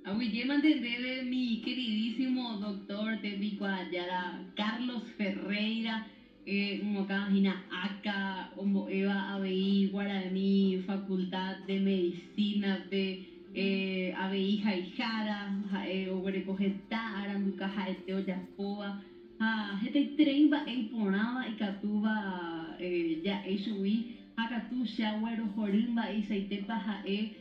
Aguille mantendebe mi queridísimo doctor Tepico Ayara, Carlos Ferreira, Mocajina Aca, Ombo Eva ABI, Guaraní, Facultad de Medicina de ABI Jaijara, Oguerecogeta, Aranduca Jaeteo Yapoa, Hete Tremba, Eiponaba y Catuba, ya Eshui, Hakatu Shawero Jorimba y Saitepa Jae.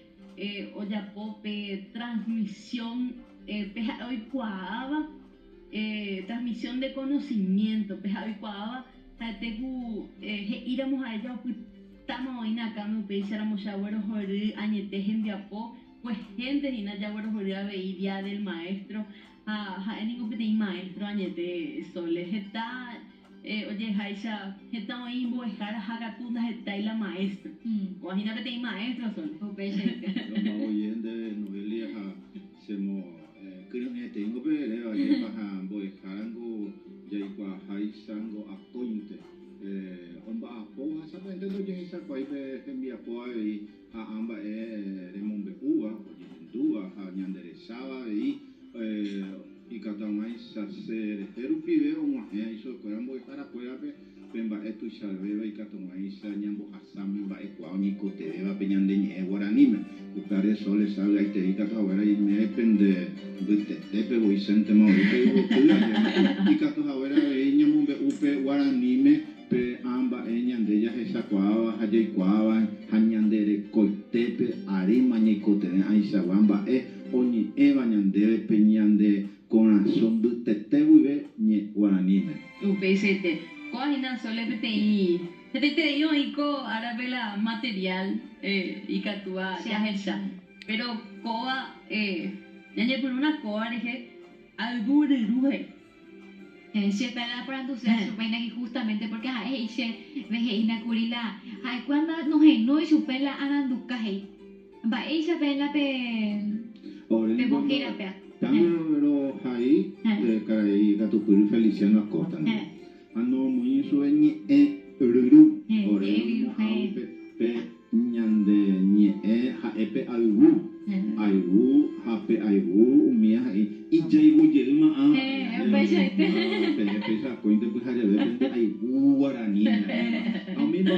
Oyapope, transmisión, hoy cuava, transmisión de conocimiento, hoy cuava, íbamos a ella, estamos hoy acá, me pedí, éramos ya buenos joder, añetes en Viapó, pues gente, y ya buenos joder, a ver, día del maestro, en ningún pedí maestro, añete, soles, está. Oye, Haisha, está hoy en Boejara, Hagatuna, está ahí la maestra. Imagínate, tem maestra, son. Los más oyentes, novelia, semo, creo que tengo, pero ayer baja Boejarango, Yaikwa, Haisango, Apointe. Omba Apoa, ¿sabes? Entonces, yo esa cuaipe, envía Apoa y a amba, Remombe Uva, Oyendúa, a Ñanderesaba, y Catamay, Sacer, Erupive, o Magia, y so, Corambo, y para Cuerape. Pemba etu shalveva y catongaisa nyambo asami ba ekwa ni koteva penyande guaranime upare sole salga y te dica ahora y me depende de tepe boicente maurite y cato ahora nyambo be upe guaranime pe amba nyande ya esa kwaba haje kwaba hanyandere koitepe arima ni kotene aisa wamba oni eva nyande penyande corazón de tete vive ni guaranime UPCT. Coajina sole PTI. PTI oiko arabela material y catua ya hecha. Pero coa ya por una coa dije algo de ruje. Siempre la para entonces supena que justamente porque hay vejeina curila. Hay cuando nos no y supela ananduca hey. Va ella pela pe monjera pe. Tamero hai carai gatu puri Feliciano Acosta. Ano muy sueñe ruru ore pe nyande nye ha epe airu ha pe airu umia i jaibu jelma pe cointe pues haja depende airu guarani a mí no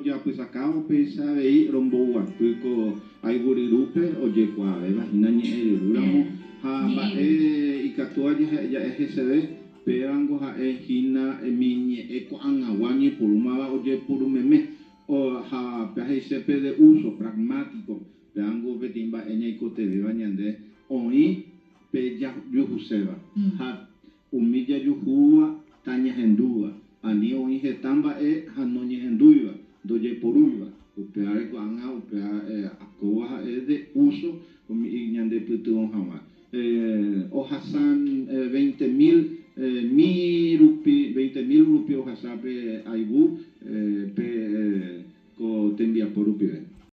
ya pues acabo pe sabe rombo guapuco aigurirupe oye kwa vagina nye ruramo ha ba y catua ya SB perango ha hina minye eko angawani purumaba oye purumeme o ha PHCP de uso pragmático perango betimba eñeiko te bañande oi pe ya yuhuseba ha umilla yuhua taña hendua ani oi hetamba hanoñe henduiba doye poruiba upeare ko anga upea akoa de uso ñande putu hama o Hassan 20.000 20.000 rupios hasape aibu pe ko tembia por rupias.